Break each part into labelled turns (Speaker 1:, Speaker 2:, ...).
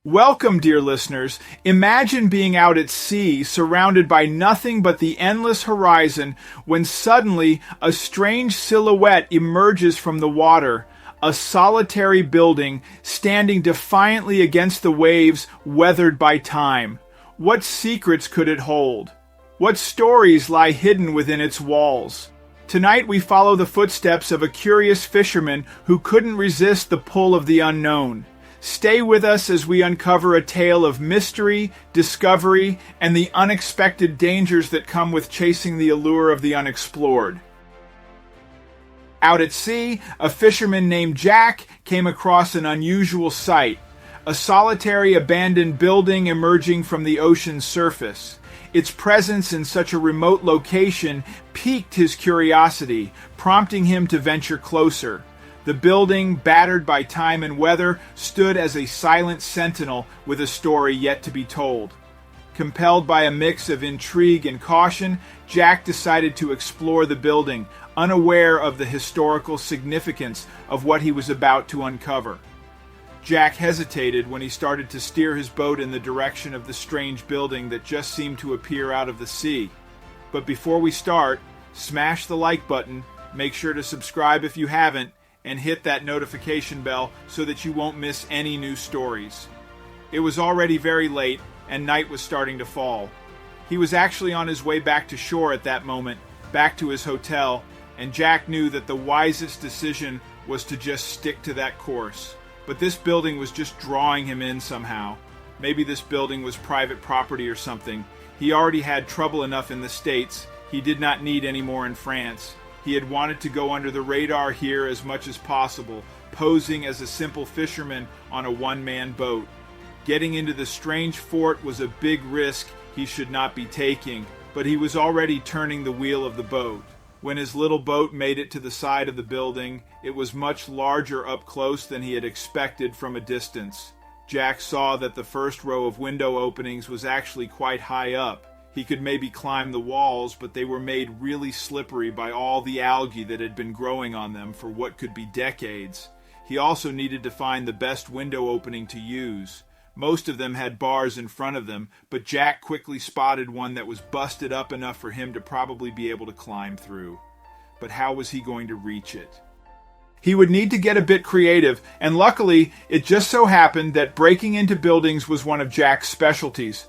Speaker 1: Welcome, dear listeners. Imagine being out at sea, surrounded by nothing but the endless horizon, when suddenly a strange silhouette emerges from the water, a solitary building standing defiantly against the waves weathered by time. What secrets could it hold? What stories lie hidden within its walls? Tonight we follow the footsteps of a curious fisherman who couldn't resist the pull of the unknown. Stay with us as we uncover a tale of mystery, discovery, and the unexpected dangers that come with chasing the allure of the unexplored. Out at sea, a fisherman named Jack came across an unusual sight, a solitary abandoned building emerging from the ocean's surface. Its presence in such a remote location piqued his curiosity, prompting him to venture closer. The building, battered by time and weather, stood as a silent sentinel with a story yet to be told. Compelled by a mix of intrigue and caution, Jack decided to explore the building, unaware of the historical significance of what he was about to uncover. Jack hesitated when he started to steer his boat in the direction of the strange building that just seemed to appear out of the sea. But before we start, smash the like button, make sure to subscribe if you haven't, and hit that notification bell so that you won't miss any new stories. It was already very late, and night was starting to fall. He was actually on his way back to shore at that moment, back to his hotel, and Jack knew that the wisest decision was to just stick to that course. But this building was just drawing him in somehow. Maybe this building was private property or something. He already had trouble enough in the States. He did not need any more in France. He had wanted to go under the radar here as much as possible, posing as a simple fisherman on a one-man boat. Getting into the strange fort was a big risk he should not be taking, but he was already turning the wheel of the boat. When his little boat made it to the side of the building, it was much larger up close than he had expected from a distance. Jack saw that the first row of window openings was actually quite high up. He could maybe climb the walls, but they were made really slippery by all the algae that had been growing on them for what could be decades. He also needed to find the best window opening to use. Most of them had bars in front of them, but Jack quickly spotted one that was busted up enough for him to probably be able to climb through. But how was he going to reach it? He would need to get a bit creative, and luckily, it just so happened that breaking into buildings was one of Jack's specialties.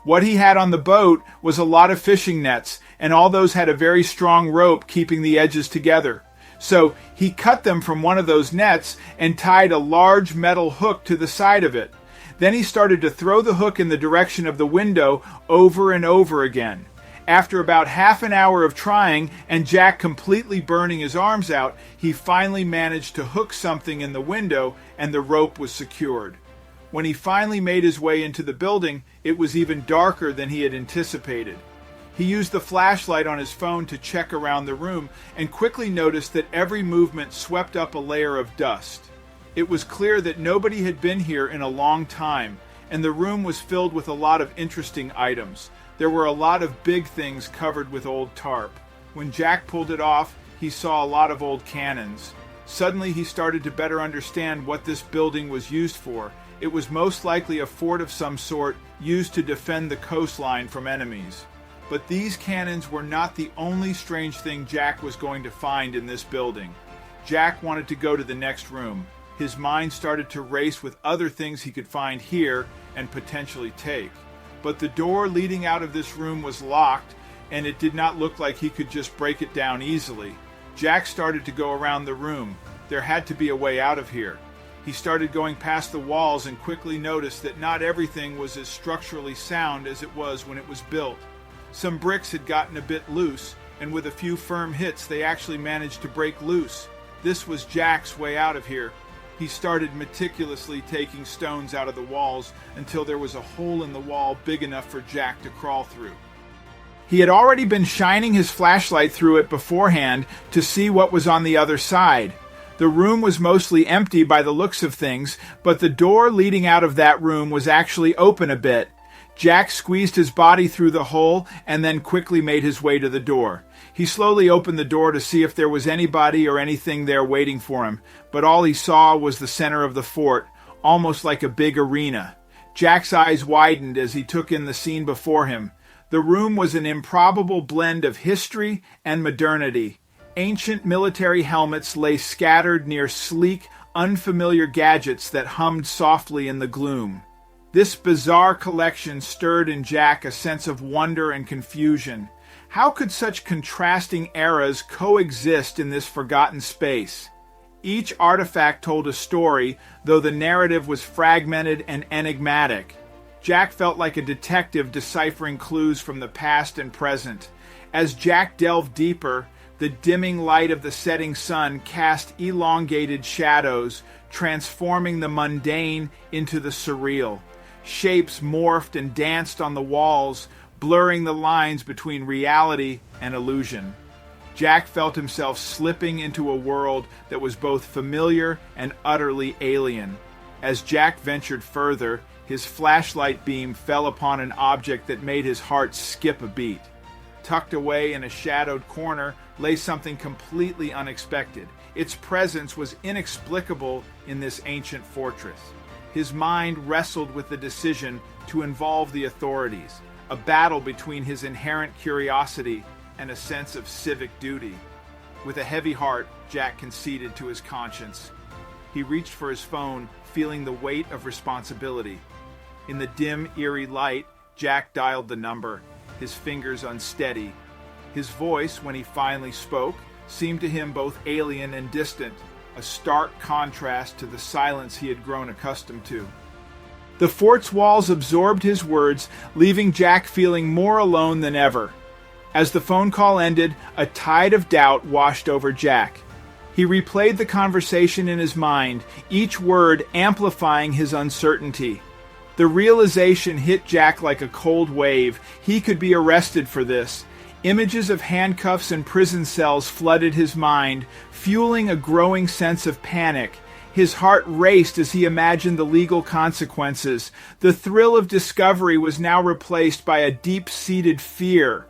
Speaker 1: What he had on the boat was a lot of fishing nets, and all those had a very strong rope keeping the edges together. So he cut them from one of those nets and tied a large metal hook to the side of it. Then he started to throw the hook in the direction of the window over and over again. After about half an hour of trying, and Jack completely burning his arms out, he finally managed to hook something in the window, and the rope was secured. When he finally made his way into the building, it was even darker than he had anticipated. He used the flashlight on his phone to check around the room and quickly noticed that every movement swept up a layer of dust. It was clear that nobody had been here in a long time, and the room was filled with a lot of interesting items. There were a lot of big things covered with old tarp. When Jack pulled it off, he saw a lot of old cannons. Suddenly he started to better understand what this building was used for. It was most likely a fort of some sort used to defend the coastline from enemies. But these cannons were not the only strange thing Jack was going to find in this building. Jack wanted to go to the next room. His mind started to race with other things he could find here and potentially take. But the door leading out of this room was locked, and it did not look like he could just break it down easily. Jack started to go around the room. There had to be a way out of here. He started going past the walls and quickly noticed that not everything was as structurally sound as it was when it was built. Some bricks had gotten a bit loose, and with a few firm hits they actually managed to break loose. This was Jack's way out of here. He started meticulously taking stones out of the walls until there was a hole in the wall big enough for Jack to crawl through. He had already been shining his flashlight through it beforehand to see what was on the other side. The room was mostly empty by the looks of things, but the door leading out of that room was actually open a bit. Jack squeezed his body through the hole and then quickly made his way to the door. He slowly opened the door to see if there was anybody or anything there waiting for him, but all he saw was the center of the fort, almost like a big arena. Jack's eyes widened as he took in the scene before him. The room was an improbable blend of history and modernity. Ancient military helmets lay scattered near sleek, unfamiliar gadgets that hummed softly in the gloom. This bizarre collection stirred in Jack a sense of wonder and confusion. How could such contrasting eras coexist in this forgotten space? Each artifact told a story, though the narrative was fragmented and enigmatic. Jack felt like a detective deciphering clues from the past and present. As Jack delved deeper, the dimming light of the setting sun cast elongated shadows, transforming the mundane into the surreal. Shapes morphed and danced on the walls, blurring the lines between reality and illusion. Jack felt himself slipping into a world that was both familiar and utterly alien. As Jack ventured further, his flashlight beam fell upon an object that made his heart skip a beat. Tucked away in a shadowed corner lay something completely unexpected. Its presence was inexplicable in this ancient fortress. His mind wrestled with the decision to involve the authorities, a battle between his inherent curiosity and a sense of civic duty. With a heavy heart, Jack conceded to his conscience. He reached for his phone, feeling the weight of responsibility. In the dim, eerie light, Jack dialed the number, his fingers unsteady. His voice, when he finally spoke, seemed to him both alien and distant, a stark contrast to the silence he had grown accustomed to. The fort's walls absorbed his words, leaving Jack feeling more alone than ever. As the phone call ended, a tide of doubt washed over Jack. He replayed the conversation in his mind, each word amplifying his uncertainty. The realization hit Jack like a cold wave. He could be arrested for this. Images of handcuffs and prison cells flooded his mind, fueling a growing sense of panic. His heart raced as he imagined the legal consequences. The thrill of discovery was now replaced by a deep-seated fear.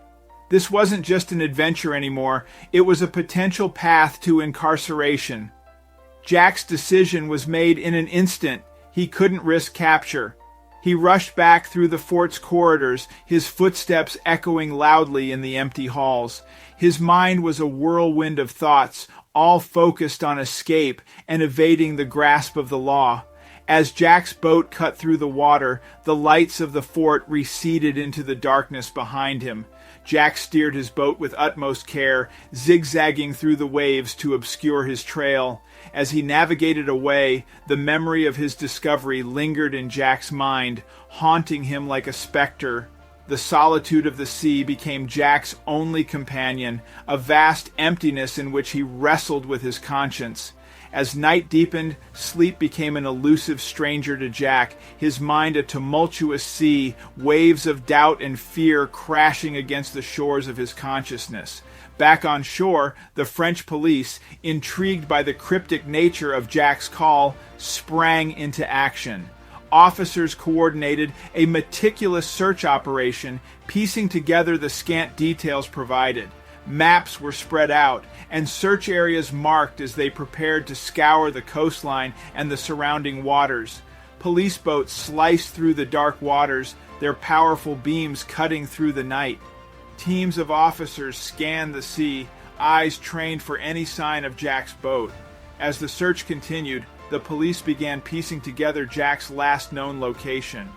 Speaker 1: This wasn't just an adventure anymore, it was a potential path to incarceration. Jack's decision was made in an instant. He couldn't risk capture. He rushed back through the fort's corridors, his footsteps echoing loudly in the empty halls. His mind was a whirlwind of thoughts, all focused on escape and evading the grasp of the law. As Jack's boat cut through the water, the lights of the fort receded into the darkness behind him. Jack steered his boat with utmost care, zigzagging through the waves to obscure his trail. As he navigated away, the memory of his discovery lingered in Jack's mind, haunting him like a specter. The solitude of the sea became Jack's only companion, a vast emptiness in which he wrestled with his conscience. As night deepened, sleep became an elusive stranger to Jack, his mind a tumultuous sea, waves of doubt and fear crashing against the shores of his consciousness. Back on shore, the French police, intrigued by the cryptic nature of Jack's call, sprang into action. Officers coordinated a meticulous search operation, piecing together the scant details provided. Maps were spread out, and search areas marked as they prepared to scour the coastline and the surrounding waters. Police boats sliced through the dark waters, their powerful beams cutting through the night. Teams of officers scanned the sea, eyes trained for any sign of Jack's boat. As the search continued, the police began piecing together Jack's last known location.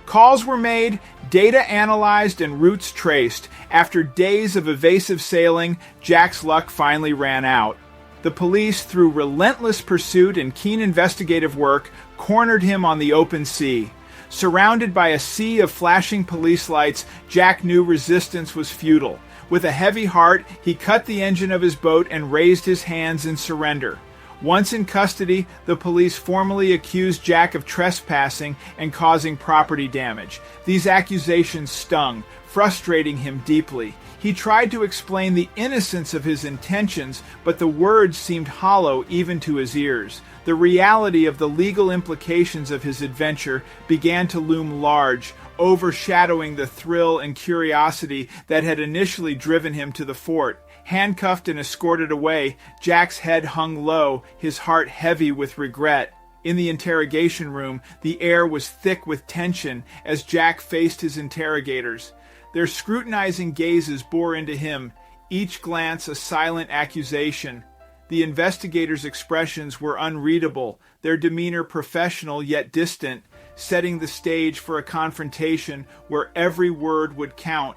Speaker 1: Calls were made, data analyzed, and routes traced. After days of evasive sailing, Jack's luck finally ran out. The police, through relentless pursuit and keen investigative work, cornered him on the open sea. Surrounded by a sea of flashing police lights, Jack knew resistance was futile. With a heavy heart, he cut the engine of his boat and raised his hands in surrender. Once in custody, the police formally accused Jack of trespassing and causing property damage. These accusations stung, frustrating him deeply. He tried to explain the innocence of his intentions, but the words seemed hollow even to his ears. The reality of the legal implications of his adventure began to loom large, overshadowing the thrill and curiosity that had initially driven him to the fort. Handcuffed and escorted away, Jack's head hung low, his heart heavy with regret. In the interrogation room, the air was thick with tension as Jack faced his interrogators. Their scrutinizing gazes bore into him, each glance a silent accusation. The investigators' expressions were unreadable, their demeanor professional yet distant, setting the stage for a confrontation where every word would count.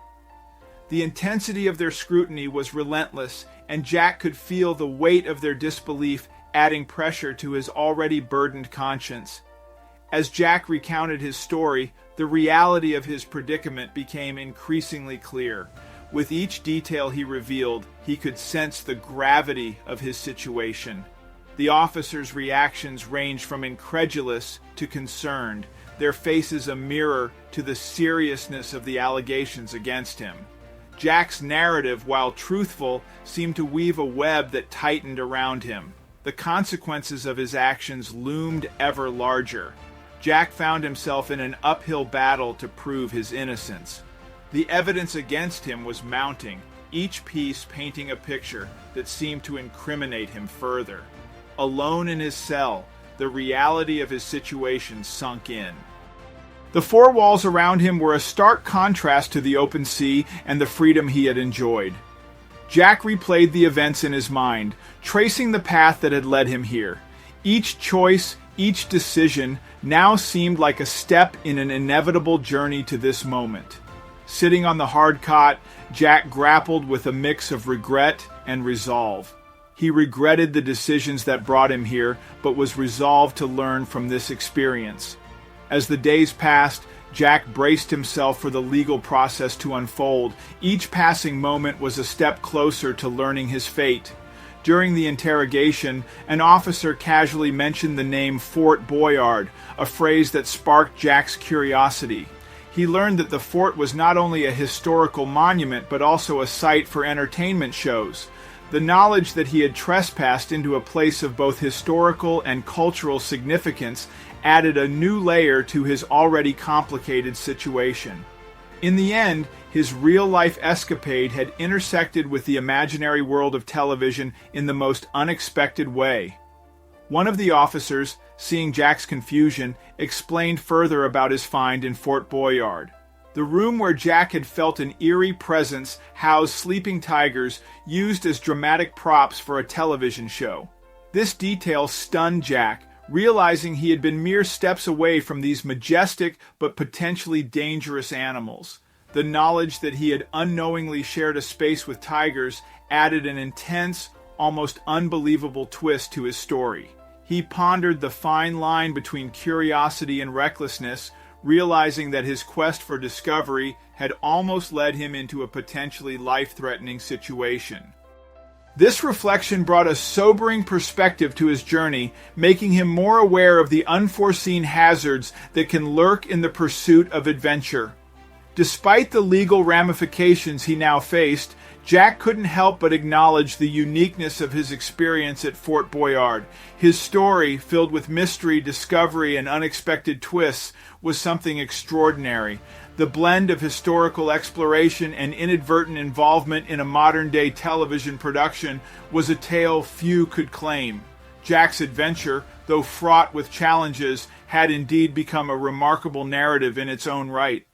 Speaker 1: The intensity of their scrutiny was relentless, and Jack could feel the weight of their disbelief adding pressure to his already burdened conscience. As Jack recounted his story, the reality of his predicament became increasingly clear. With each detail he revealed, he could sense the gravity of his situation. The officers' reactions ranged from incredulous to concerned, their faces a mirror to the seriousness of the allegations against him. Jack's narrative, while truthful, seemed to weave a web that tightened around him. The consequences of his actions loomed ever larger. Jack found himself in an uphill battle to prove his innocence. The evidence against him was mounting, each piece painting a picture that seemed to incriminate him further. Alone in his cell, the reality of his situation sunk in. The four walls around him were a stark contrast to the open sea and the freedom he had enjoyed. Jack replayed the events in his mind, tracing the path that had led him here. Each choice, each decision, now seemed like a step in an inevitable journey to this moment. Sitting on the hard cot, Jack grappled with a mix of regret and resolve. He regretted the decisions that brought him here, but was resolved to learn from this experience. As the days passed, Jack braced himself for the legal process to unfold. Each passing moment was a step closer to learning his fate. During the interrogation, an officer casually mentioned the name Fort Boyard, a phrase that sparked Jack's curiosity. He learned that the fort was not only a historical monument, but also a site for entertainment shows. The knowledge that he had trespassed into a place of both historical and cultural significance added a new layer to his already complicated situation. In the end, his real-life escapade had intersected with the imaginary world of television in the most unexpected way. One of the officers, seeing Jack's confusion, explained further about his find in Fort Boyard. The room where Jack had felt an eerie presence housed sleeping tigers used as dramatic props for a television show. This detail stunned Jack, realizing he had been mere steps away from these majestic but potentially dangerous animals. The knowledge that he had unknowingly shared a space with tigers added an intense, almost unbelievable twist to his story. He pondered the fine line between curiosity and recklessness, realizing that his quest for discovery had almost led him into a potentially life-threatening situation. This reflection brought a sobering perspective to his journey, making him more aware of the unforeseen hazards that can lurk in the pursuit of adventure. Despite the legal ramifications he now faced, Jack couldn't help but acknowledge the uniqueness of his experience at Fort Boyard. His story, filled with mystery, discovery, and unexpected twists, was something extraordinary. The blend of historical exploration and inadvertent involvement in a modern-day television production was a tale few could claim. Jack's adventure, though fraught with challenges, had indeed become a remarkable narrative in its own right.